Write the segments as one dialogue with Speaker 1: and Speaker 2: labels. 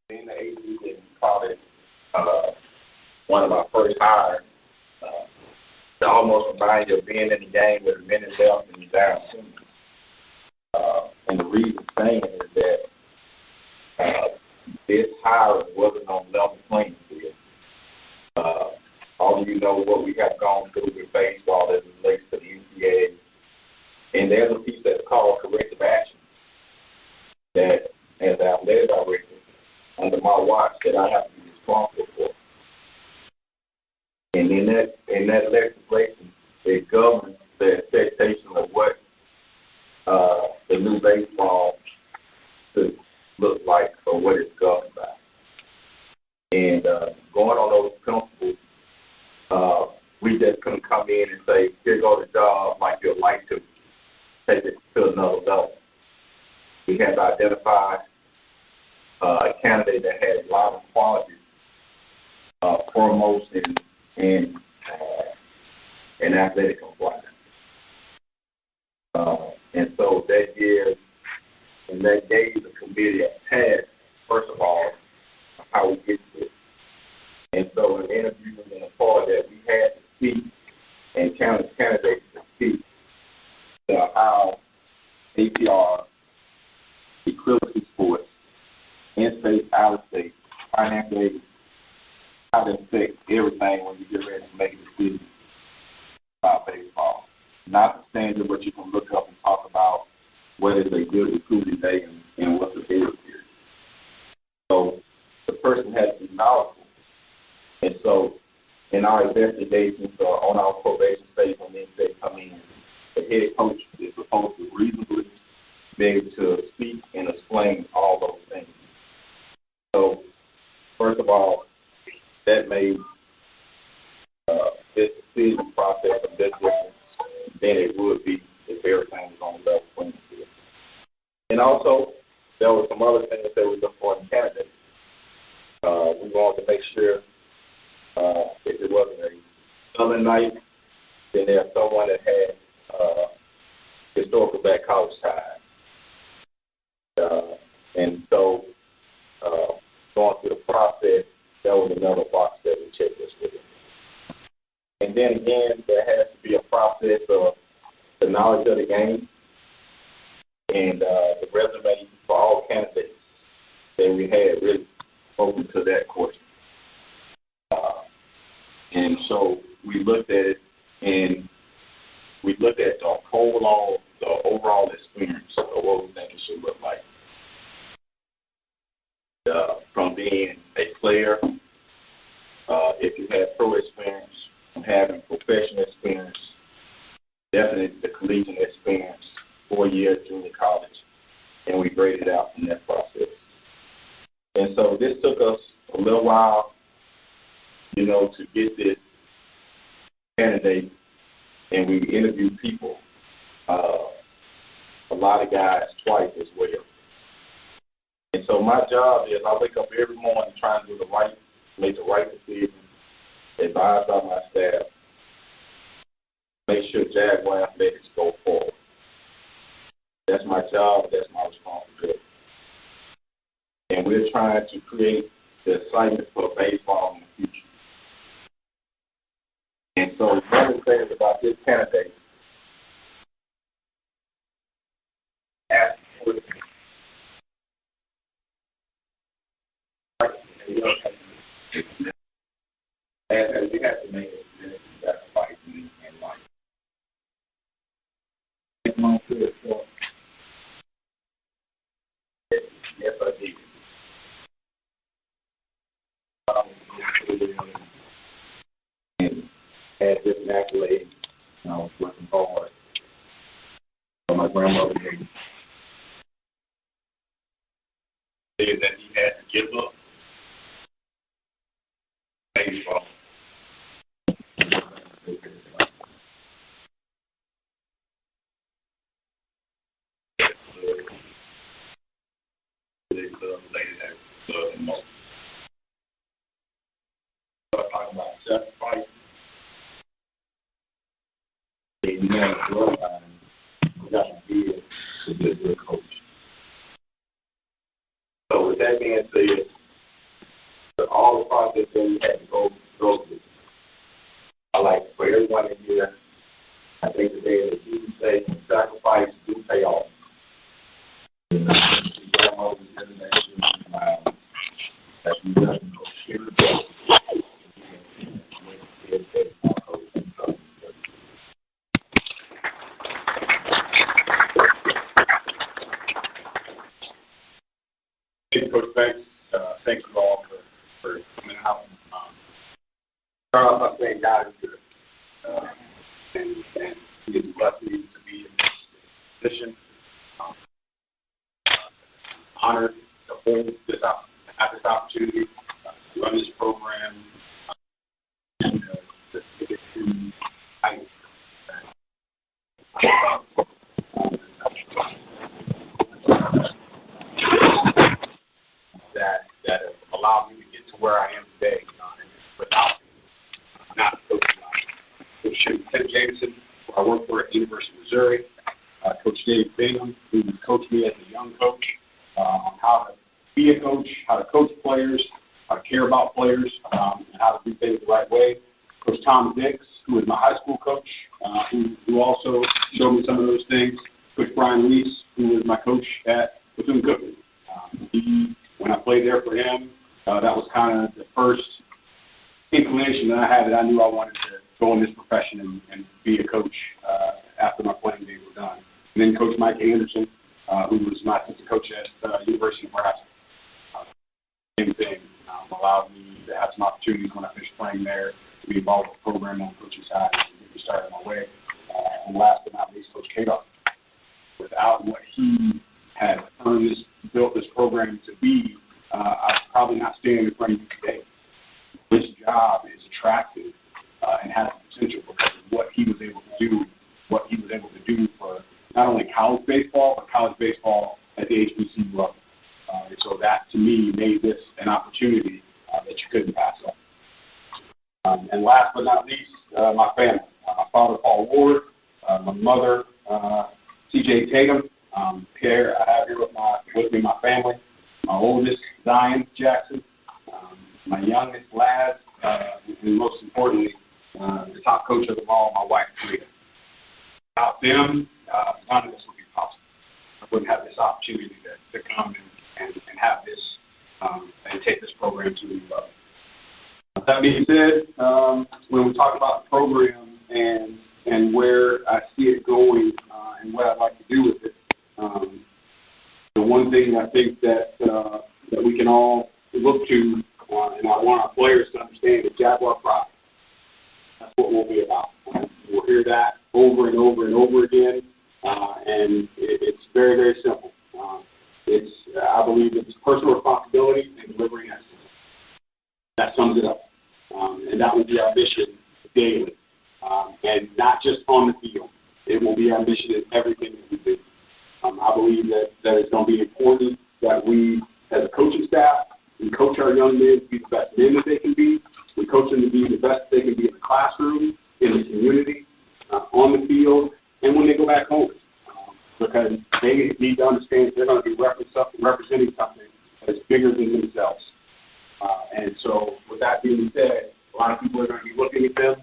Speaker 1: being the AD in college, one of my first hires, to almost remind you of being in the game with a minute left and you're down 2. And the reason saying is that this hire wasn't on level playing field. All of you know what we have gone through with baseball as it relates to the NCAA. And there's a piece that's called corrective action that, as our athletic director, under my watch, that I have to be responsible for. And in that legislation, it governs the expectation of what the new baseball should look like or what it's governed by. And going on those principles, we just couldn't come in and say, here goes the job like you'd like to take it to another level. We had to identify a candidate that had a lot of qualities, foremost in athletic compliance. And so that year, and that gave the committee a task, first of all, how we get to it. And so in interviews and the part that we had to speak and challenge candidates to speak to how APR, equivalency sports, in-state, out-of-state, financial aid, how to affect everything when you get ready to make a decision about baseball. Notwithstanding what you can look up and talk about what is a good recruiting day and what's a failure period. So the person has to be knowledgeable. And so in our investigations or on our probation stage when they come in, the head coach is supposed to reasonably be able to speak and explain all those things. So first of all, that made this decision process a bit different than it would be if everything was on the level playing field. And also, there were some other things that was important candidates. We wanted to make sure if it wasn't a Southern night, then there's someone that had historical black college ties. And so going through the process, that was another box that we checked this with. And then again, there has to be a process of the knowledge of the game and the resume for all candidates that we had really open to that question. And so we looked at it, and we looked at the overall experience of what we think it should look like. From being a player, if you have pro experience, from having professional experience, definitely the collegiate experience, 4 years junior college, and we graded out from that process. And so this took us a little while, to get this candidate, and we interviewed people, a lot of guys twice as well. And so my job is I wake up every morning trying to make the right decision, advised by my staff, make sure Jaguar athletics go forward. That's my job. That's my responsibility. And we're trying to create the excitement for baseball in the future. And so one of the things about this candidate, as we have to make a sacrifice in life. Yes, I did. And had this accolade, I was working hard. So my grandmother said that he had to give up baseball. Talking about sacrifice. You know, we got to be a good coach. So with that being said, all the process that we had to go through. I like for everyone in here, I think that they do say sacrifice do pay off. And
Speaker 2: Coach Banks, thanks you all for coming out.
Speaker 1: start off by saying God is good.
Speaker 2: And he has blessed me to be in this position. Honored to hold this have this opportunity to run this program and to get to heights that have allowed me to get to where I am today. Without not Coach Ted Jameson, who I work for at the University of Missouri, Coach Dave Bingham, who coached me as a young coach on how to be a coach, how to coach players, how to care about players, and how to do things the right way. Coach Tom Dix, who was my high school coach, who also showed me some of those things. Coach Brian Reese, who was my coach at Bethune-Cookman. When I played there for him, that was kind of the first inclination that I had that I knew I wanted to go in this profession and be a coach after my playing days were done. And then Coach Mike Anderson, who was my assistant coach at University of Nebraska. Same thing, allowed me to have some opportunities when I finished playing there to be involved with the program on the coaching side and get me started my way. And last but not least, Coach Kerrick. Without what he had built this program to be, I'm probably not standing in front of you today. This job is attractive and has the potential because of what he was able to do, for not only college baseball, but college baseball at the HBCU level. And so that, to me, made this an opportunity that you couldn't pass up. And last but not least, my family. My father, Paul Ward, my mother, C.J. Tatum. Here I have here with me my family. My oldest, Zion Jackson. My youngest, Laz, and most importantly, the top coach of them all, my wife, Rita. Without them, none of this would be possible. I wouldn't have this opportunity to come and have this and take this program to a new level. With that being said, when we talk about the program and where I see it going and what I'd like to do with it, the one thing I think that we can all look to, and I want our players to understand, is Jaguar pride. That's what we'll be about. We'll hear that over and over and over again, and it's very, very simple. I believe it's personal responsibility and delivering excellence. That sums it up. And that will be our mission daily, and not just on the field. It will be our mission in everything that we do. I believe that it's going to be important that we, as a coaching staff, we coach our young men to be the best men that they can be. We coach them to be the best they can be in the classroom, in the community, on the field, and when they go back home. Because they need to understand that they're going to be representing something that's bigger than themselves. And so with that being said, a lot of people are going to be looking at them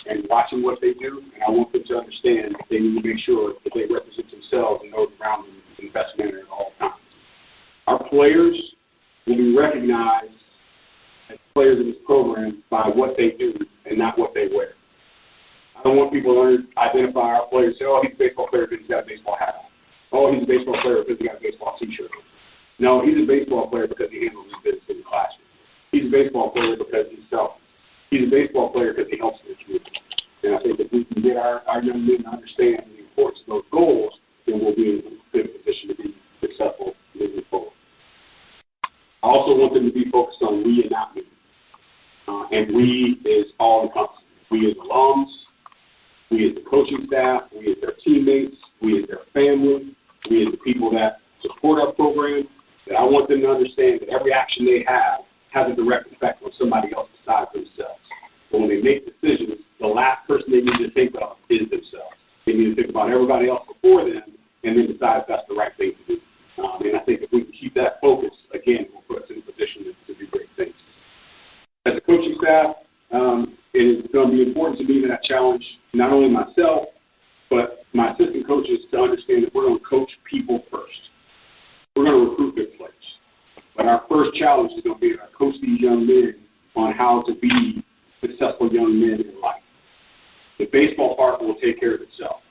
Speaker 2: and watching what they do, and I want them to understand that they need to make sure that they represent themselves and those around them in the best manner at all times. Our players will be recognized as players in this program by what they do and not what they wear. I don't want people to identify our players and say, oh, he's a baseball player because he's got a baseball hat on. Oh, he's a baseball player because he's got a baseball T-shirt on. No, he's a baseball player because he handles his business in the classroom. He's a baseball player because he's selfless. He's a baseball player because he helps the community. And I think if we can get our young men to understand the importance of those goals, then we'll be in a good position to be successful moving forward. I also want them to be focused on we and not me. And we is all-encompassing. We as alums, we as the coaching staff, we as their teammates, we as their family, we as the people that support our program, that I want them to understand that every action they have has a direct effect on somebody else besides themselves. But when they make decisions, the last person they need to think of is themselves. They need to think about everybody else before them and then decide if that's the right thing to do. And I think if we can keep that focus, again, we'll put us in a position to do great things. staff, it is going to be important to me that I challenge not only myself, but my assistant coaches to understand that we're going to coach people first. We're going to recruit good players. But our first challenge is going to be to coach these young men on how to be successful young men in life. The baseball part will take care of itself.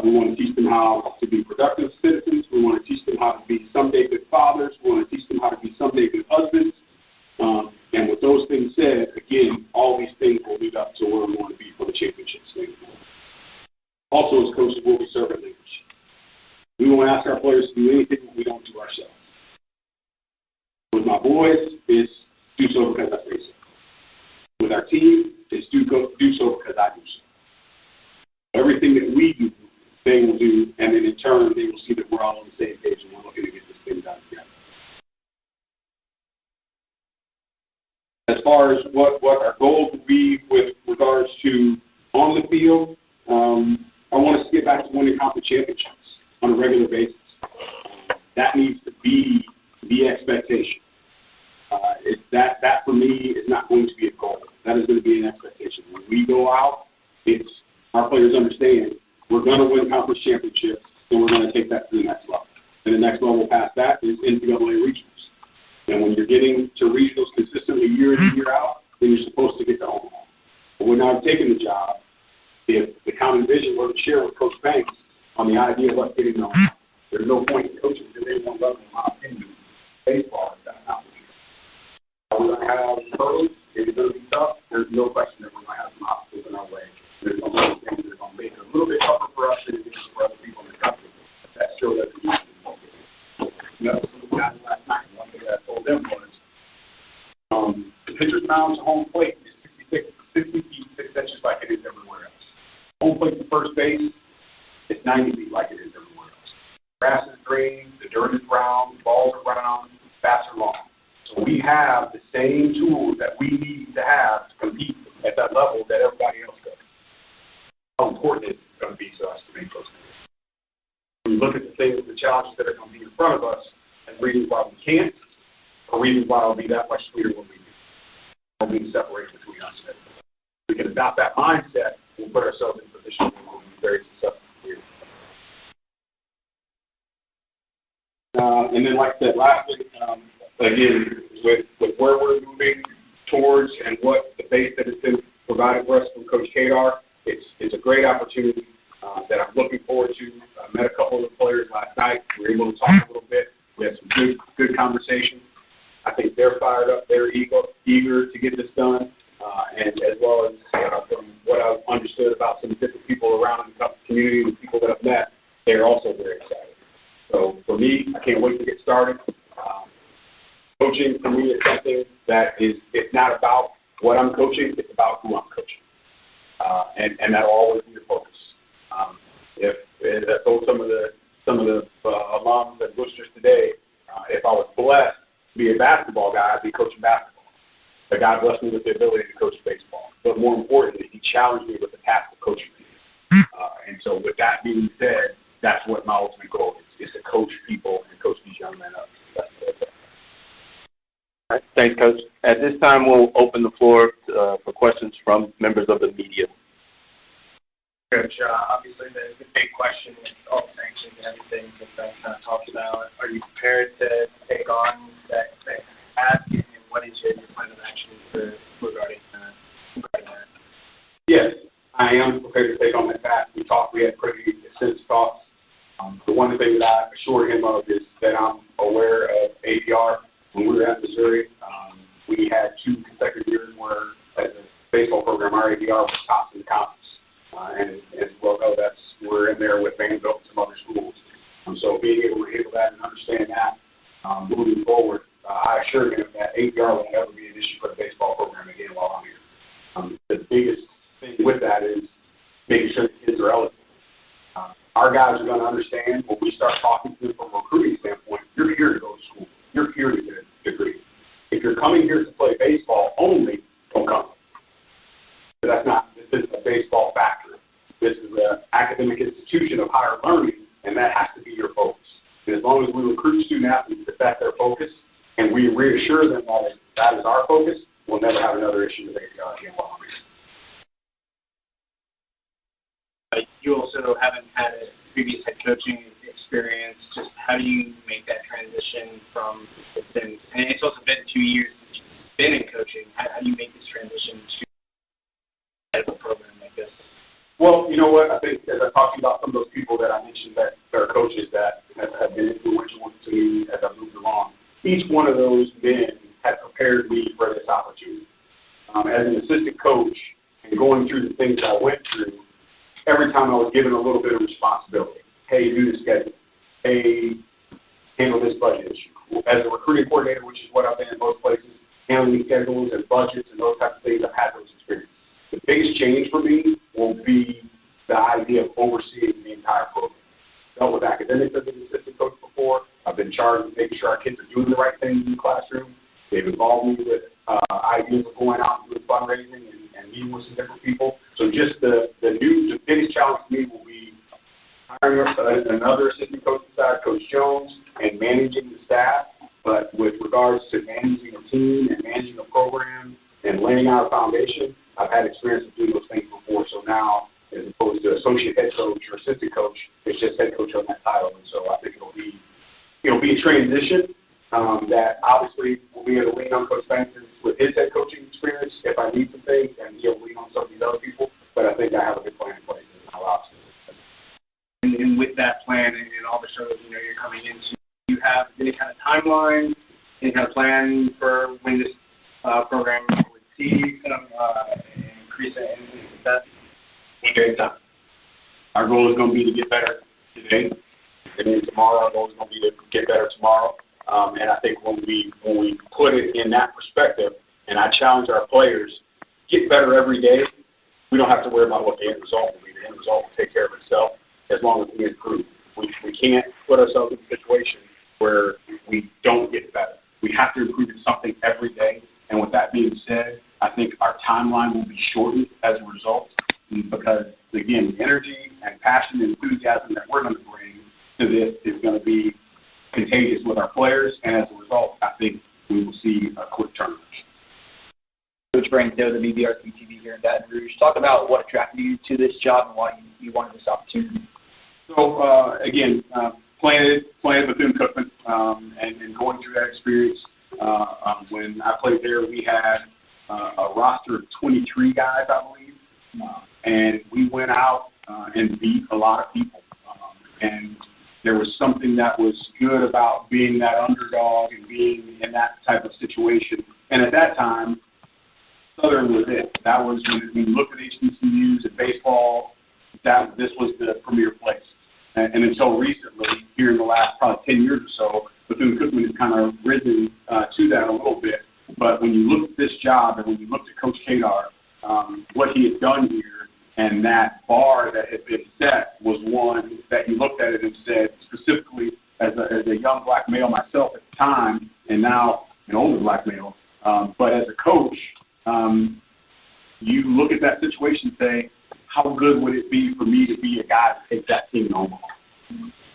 Speaker 2: We want to teach them how to be productive citizens. We want to teach them how to be someday good fathers. We want to teach them how to be someday good husbands. And with those things said, again, all these things will lead up to where we want to be for the championship standpoint. Also, as coaches, we'll be servant leaders. We won't ask our players to do anything that we don't do ourselves. With my boys, it's do so because I say so. With our team, it's do so because I do so. Everything that we do, they will do, and then in turn, they will see that we're all on the same page and we're looking to get this thing done together. As far as what our goals will be with regards to on the field, I want us to get back to winning conference championships on a regular basis. That needs to be the expectation. That for me is not going to be a goal. That is going to be an expectation. When we go out, it's our players understand we're going to win conference championships and we're going to take that to the next level. And the next level past that is NCAA regionals. And when you're getting to regionals consistently year in and year out, then you're supposed to get to Omaha. But when I've taken the job, if the common vision were to share with Coach Banks on the idea of us getting to Omaha, there's no point in coaching because they won't love, in my opinion, baseball is that not. Are we going to have hurdles? Is it going to be tough? There's no question that we're going to have some obstacles in our way. There's no other things that are going to make it a little bit tougher for us than it is for other people in the country. That sure doesn't mean it's guys last night, one thing that I told them was the pitcher's mound to home plate is 60 feet 6 inches like it is everywhere else. Home plate to first base is 90 feet like it is everywhere else. Grass is green, the dirt is brown, the balls are brown, bats are long. So we have the same tools that we need to have to compete at that level that everybody else does. How important is it going to be to us to make those things? When you look at the things, the challenges that are going to be in front of us, and reasons why we can't, or reasons why it'll be that much sweeter when we do. There'll be separation between us and everybody. We can adopt that mindset, we'll put ourselves in a position where we'll be very successful here. And then, like I said, lastly, again, with where we're moving towards and what the base that has been provided for us from Coach Kadar, it's a great opportunity that I'm looking forward to. I met a couple of the players last night. We were able to talk a little bit. We had some good conversation. I think they're fired up. They're eager to get this done. And as well as from what I've understood about some different people around in the community and people that I've met, they're also very excited. So for me, I can't wait to get started. Coaching for me is something that it's not about what I'm coaching, it's about who I'm coaching. And that'll always be the focus. If I told some of the alums at Boosters today, if I was blessed to be a basketball guy, I'd be coaching basketball. But God blessed me with the ability to coach baseball. But more importantly, He challenged me with the task of coaching people. And so with that being said, that's what my ultimate goal is to coach people and coach these young men up.
Speaker 3: All right. Thanks, Coach. At this time, we'll open the floor for questions from members of the media.
Speaker 4: Coach, obviously the big question with all the sanctions and everything that Ben kind of talked about, are you prepared to take on that task, and what is your plan of action regarding that?
Speaker 2: Yes, I am prepared to take on that task. We had pretty extensive talks. The one thing that I assured him of is that I'm aware of ADR. When we were at Missouri, we had 2 consecutive years where, as a baseball program, our ADR was tops in the conference. And as well know, we're in there with Vanderbilt and some other schools. So being able to handle that and understand that moving forward, I assured him that ADR will never be an issue for the baseball program again while I'm here. The biggest thing with that is making sure the kids are eligible. Our guys are going to understand when we start talking to them from a recruiting standpoint, you're here to go to school. You're here to get a degree. If you're coming here to play baseball only, don't come. But this isn't a baseball factory. This is an academic institution of higher learning, and that has to be your focus. And as long as we recruit student athletes, that's their focus, and we reassure them that is our focus, we'll never have another issue with again while I'm here.
Speaker 4: You also haven't had a previous head coaching experience. Just how do you make that transition from, and it's also been 2 years since you've been in coaching. How do you make this transition to head of a program like this?
Speaker 2: Well, you know what? I think as I talked about some of those people that I mentioned that are coaches that have been influential to me as I moved along, each one of those men had prepared me for this opportunity. As an assistant coach and going through the things I went through, every time I was given a little bit of responsibility. Hey, do the schedule. Hey, handle this budget issue. As a recruiting coordinator, which is what I've been in most places, handling schedules and budgets and those types of things, I've had those experiences. The biggest change for me will be the idea of overseeing the entire program. Dealt with academics as an assistant coach before. I've been charged with making sure our kids are doing the right things in the classroom. They've involved me with ideas of going out and doing fundraising and meeting with some different people. So just the biggest challenge for me will be hiring another assistant coach beside Coach Jones and managing the staff. But with regards to managing a team and managing a program and laying out a foundation, I've had experience of doing those things before. So now, as opposed to associate head coach or assistant coach, it's just head coach on that title. And so I think it'll be a transition that obviously will be able to lean on Coach Banks with his head coaching experience if I need some things, and he'll lean on some of these other people. But I think I have a good plan in place and allow us to.
Speaker 4: And with that plan and all the shows you're coming into, do you have any kind of timeline, any kind of plan for when this program would see kind of increase in success?
Speaker 2: One day at a time. Our goal is going to be to get better today, and then tomorrow our goal is going to be to get better tomorrow. And I think when we put it in that perspective, and I challenge our players, get better every day, we don't have to worry about what the end result will be. The end result will take care of itself as long as we improve. We can't put ourselves in a situation where we don't get better. We have to improve in something every day. And with that being said, I think our timeline will be shortened as a result because, again, the energy and passion and enthusiasm that we're going to bring to this is going to be contagious with our players, and as a result, I think we will see a quick turnaround.
Speaker 5: Coach Brandon, the BBRC TV here in Baton Rouge. Talk about what attracted you to this job and why you wanted this opportunity.
Speaker 2: So, again, playing Bethune-Cookman and going through that experience, when I played there, we had a roster of 23 guys, I believe, and we went out and beat a lot of people. And there was something that was good about being that underdog and being in that type of situation. And at that time, Southern was it. That was when you look at HBCUs and baseball, this was the premier place. And until recently, here in the last probably 10 years or so, Bethune-Cookman has kind of risen to that a little bit. But when you look at this job and when you looked at Coach Kadar, what he had done here, and that bar that had been set was one that you looked at it and said, specifically as a young black male myself at the time, and now an older black male, but as a coach, you look at that situation and say, how good would it be for me to be a guy to take that team home?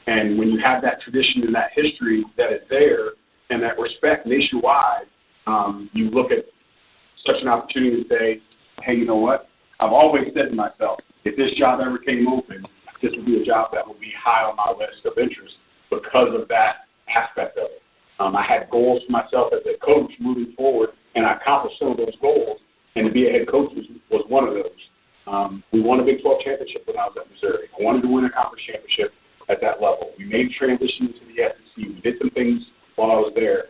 Speaker 2: And when you have that tradition and that history that is there and that respect nationwide, you look at such an opportunity to say, hey, you know what? I've always said to myself, if this job ever came open, this would be a job that would be high on my list of interest because of that aspect of it. I had goals for myself as a coach moving forward, and I accomplished some of those goals, and to be a head coach was one of those. We won a Big 12 championship when I was at Missouri. I wanted to win a conference championship at that level. We made transition to the SEC. We did some things while I was there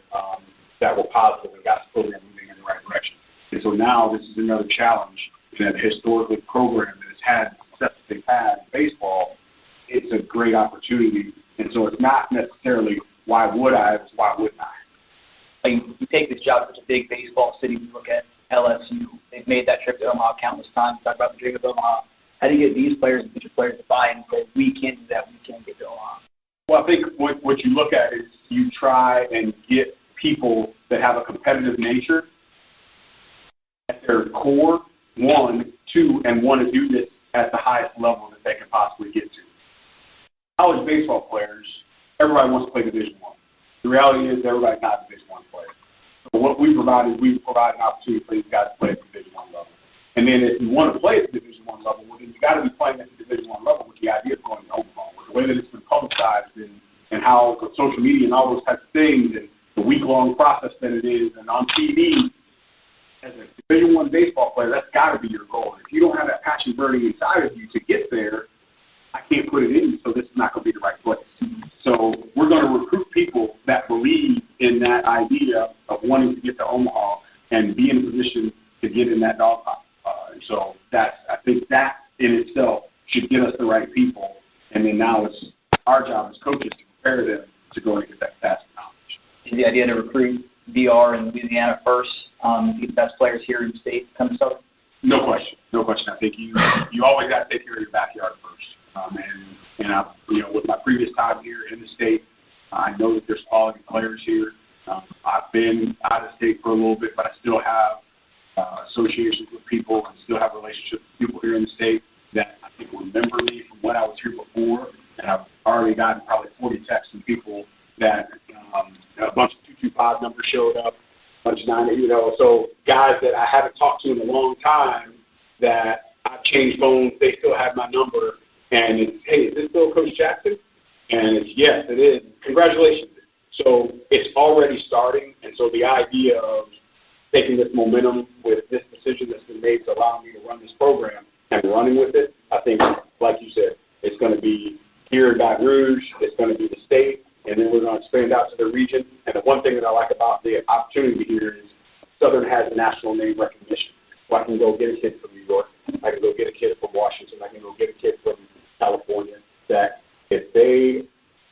Speaker 2: that were positive and got the program moving in the right direction. And so now this is another challenge in a historically program that has had the success that they've had in baseball. It's a great opportunity. And so it's not necessarily why would I, it's why wouldn't I.
Speaker 5: You take this job in such a big baseball city. You look at LSU. They've made that trip to Omaha countless times. Talk about the dream of Omaha. How do you get these players and future players to buy in and say, we can do that, we can get to Omaha?
Speaker 2: Well, I think what you look at is you try and get people that have a competitive nature at their core, one, two, and want to do this at the highest level that they can possibly get to. College baseball players, everybody wants to play Division I. The reality is everybody's not a Division I player. So So what we provide is we provide an opportunity for these guys to play at the Division I level. And then if you want to play at the Division I level, well, then you got to be playing at the Division I level with the idea of going to Omaha. With the way that it's been publicized and how the social media and all those types of things and the week-long process that it is, and on TV, as a Division I baseball player, that's got to be your goal. If you don't have that passion burning inside of you to get there, I can't put it in you, so this is not going to be the right place. So we're going to recruit people that believe in that idea of wanting to get to Omaha and be in a position to get in that dog pot. And so I think that in itself should get us the right people. And then now it's our job as coaches to prepare them to go and get that fast knowledge.
Speaker 5: Is the idea to recruit VR in Louisiana first, get the best players here in the state come to Southern?
Speaker 2: No question. No question. I think you always got to take care of your backyard first. And I, with my previous time here in the state, I know that there's quality players here. I've been out of state for a little bit, but I still have associations with people and still have relationships with people here in the state that I think remember me from when I was here before. And I've already gotten probably 40 texts from people that a bunch of 225 numbers showed up, a bunch of 90, so guys that I haven't talked to in a long time that I've changed phones, they still have my number. And it's, hey, is this still Coach Jackson? And it's, yes, it is. Congratulations. So it's already starting. And so the idea of taking this momentum with this decision that's been made to allow me to run this program and running with it, I think, like you said, it's going to be here in Baton Rouge, it's going to be the state, and then we're going to expand out to the region. And the one thing that I like about the opportunity here is Southern has national name recognition. So I can go get a kid from New York, I can go get a kid from Washington, I can go get a kid from California, that if they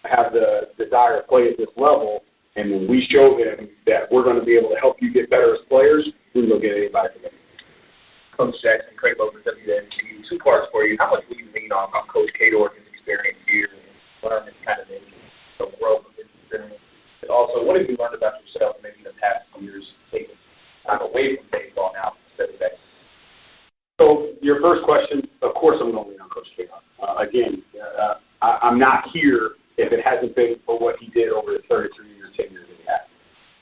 Speaker 2: have the desire to play at this level, and when we show them that we're going to be able to help you get better as players, we can go get anybody from them.
Speaker 1: Coach Jackson, Craig Logan, WNTU. Two parts for you. How much will you lean on Coach Kador, his experience here, and learn this kind of growth of his experience? And also, what have you learned about yourself maybe in the past years, taking time away from baseball now instead of that?
Speaker 2: So your first question, of course I'm going to lean on Coach Kador. I'm not here if it hasn't been for what he did over the 33-year tenure that he had.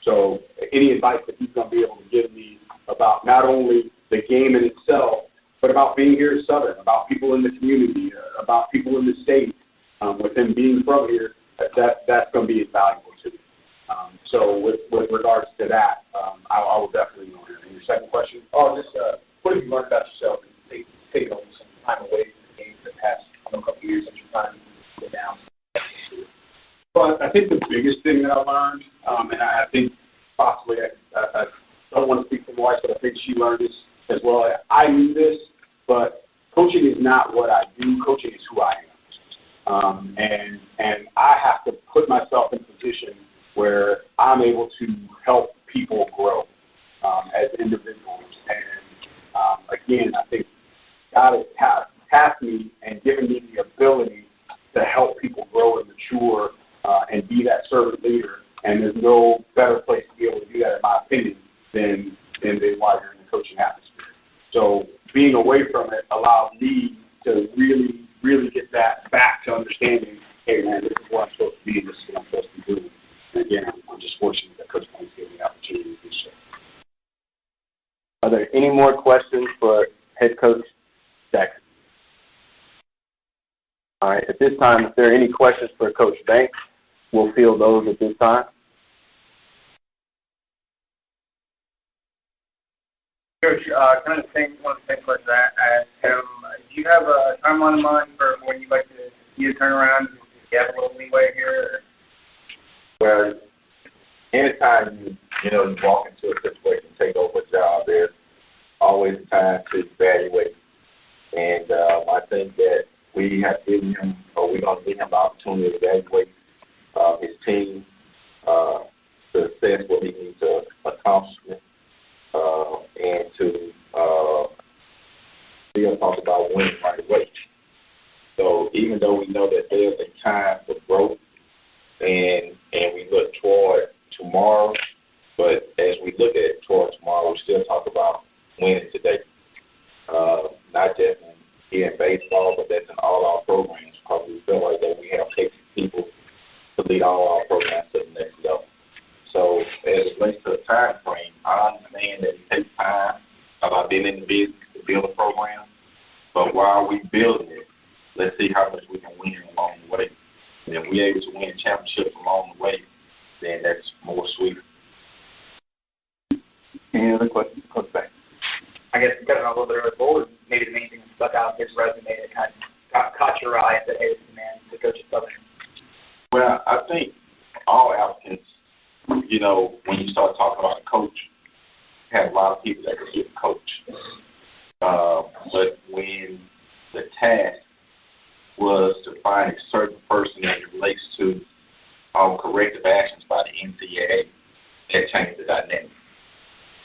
Speaker 2: So any advice that he's going to be able to give me about not only the game in itself, but about being here at Southern, about people in the community, about people in the state, with him being from here, that's going to be invaluable to me. So with regards to that, I will definitely know him. And your second question?
Speaker 1: What have you learned about yourself and taking on some time away from the game for the past couple of years since you're trying to go down?
Speaker 2: But I think the biggest thing that I learned, and I think possibly I don't want to speak for my wife, but I think she learned this as well. I knew this, but coaching is not what I do. Coaching is who I am. And I have to put myself in a position where I'm able to help people grow as individuals. And again, I think God has tasked me and given me the ability to help people grow and mature and be that servant leader. And there's no better place to be able to do that, in my opinion, than while you're in the coaching atmosphere. So being away from it allows me to really, really get that back to understanding, hey, man, this is what I'm supposed to be, this is what I'm supposed to be doing. And again, I'm just fortunate that Coach Plains gave me the opportunity to do so.
Speaker 3: Are there any more questions for Head Coach Jackson? All right, at this time, if there are any questions for Coach Banks, we'll field those at this time.
Speaker 4: Coach, kind of one of the same questions I asked him. Do you have a timeline in mind for when you'd like to see a turnaround? Do you have a little leeway here?
Speaker 1: Well, anytime you walk into a situation, take over a job, there's always a time to evaluate. And I think that we have given him, or we're going to give him the opportunity to evaluate his team to assess what he needs to accomplish, and to still talk about winning right away. So even though we know that there's a time for growth and we look toward tomorrow, but as we look at toward tomorrow, we still talk about winning today. Not just in baseball, but that's in all our programs, because we feel like that we have capable people to lead all our programs to the next level. So as it relates to the time frame, I understand that it takes time. I've been in the business to build a program. But while we building it, let's see how much we can win along the way. And if we're able to win championships along the way, then that's more sweet.
Speaker 3: Any other questions? Coach back.
Speaker 5: I guess cutting a little bit of the board, maybe the main thing that stuck out in his resume that kind of caught your eye and said, hey, this is the man to coach at Southern.
Speaker 1: Well, I think all applicants, you know, when you start talking about a coach, have a lot of people that could be a coach. But when the task was to find a certain person that relates to corrective actions by the NCAA, that changed the dynamic.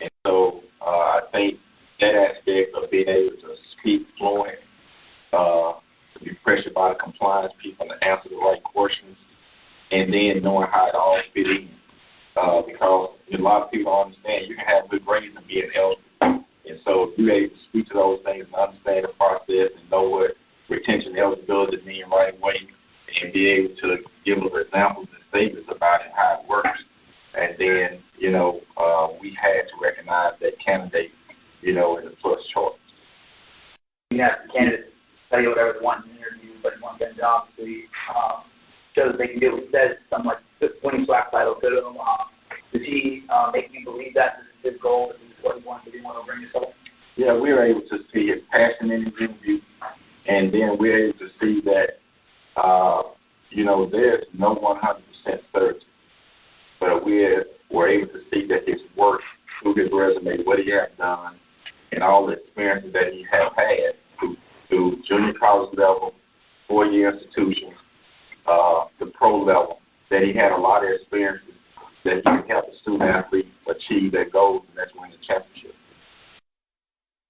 Speaker 1: And so I think that aspect of being able to speak fluent, to be pressured by the compliance people and answer the right questions, and then knowing how it all fit in. Because a lot of people don't understand you can have good grades and be an eligible. And so if you're able to speak to those things and understand the process and know what retention eligibility means right away and be able to give them examples and statements about it, how it works. And then, you know, we had to recognize that candidate, you know, in the plus chart.
Speaker 5: You have candidates study whatever they want in an interview, but want them to obviously show that they can do what he says, something like winning SWAC title to him. Does he make you believe that this is his goal, this is what he wants to do, want to bring himself?
Speaker 1: Yeah, we were able to see his passion in his interview, and then we're able to see that, you know, there's no 100% certainty, but we were able to see that his work through his resume, what he has done, and all the experiences that he has had through junior college level, 4-year institutions, the pro level, that he had a lot of experiences that he can help a student athlete achieve their goals, and that's win the championship.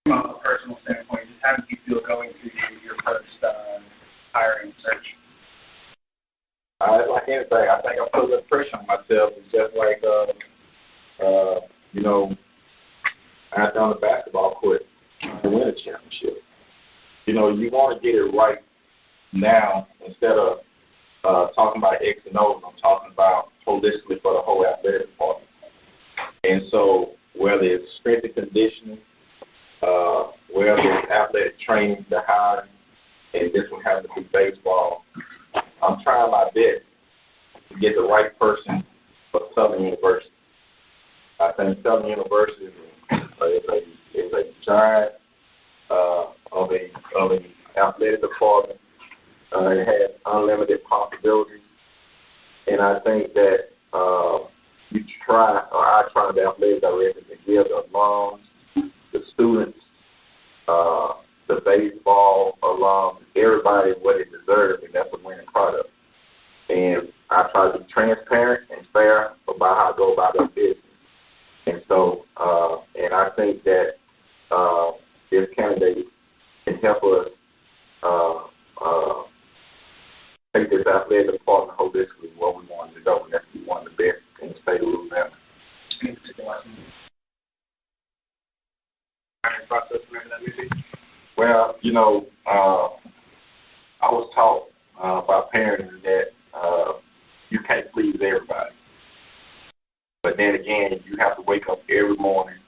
Speaker 4: From a personal standpoint, just how did you feel going through your first hiring search?
Speaker 1: It's like anything. I think I put a little pressure on myself. It's just like, you know, I've done the basketball court to win a championship. You know, you want to get it right now instead of talking about X and O's. I'm talking about holistically for the whole athletic department. And so whether it's strength and conditioning, whether it's athletic training, the hiring, and this one having to be baseball, I'm trying my best to get the right person for Southern University. I think Southern University is a giant of an athletic department. It has unlimited possibilities, and I think that I try the athletic director to give the alums, the students, the baseball alums, everybody what it deserves, and that's a winning product. And I try to be transparent and fair about how I go about our business. And so, and I think that this candidate can help us take this athletic department holistically where we want to go, and that's be one of the best in the state of Louisiana.
Speaker 4: Process, remember that movie?
Speaker 1: Well, you know, I was taught by parents that you can't please everybody. But then again, you have to wake up every morning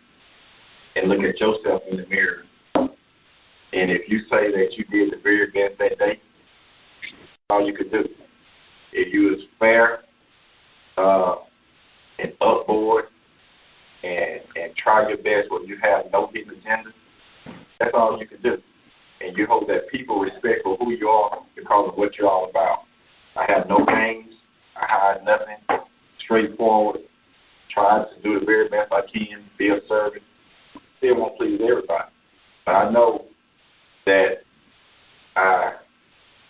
Speaker 1: and look at yourself in the mirror. And if you say that you did the very best that day, all you could do. If you was fair and upboard and try your best when you have no hidden agenda, that's all you can do. And you hope that people respect for who you are because of what you're all about. I have no games. I hide nothing. Straightforward. Try to do the very best I can. Be of service. Still won't please everybody. But I know that I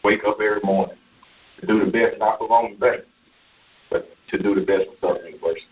Speaker 1: wake up every morning to do the best, not for wrong day, but to do the best for Southern University.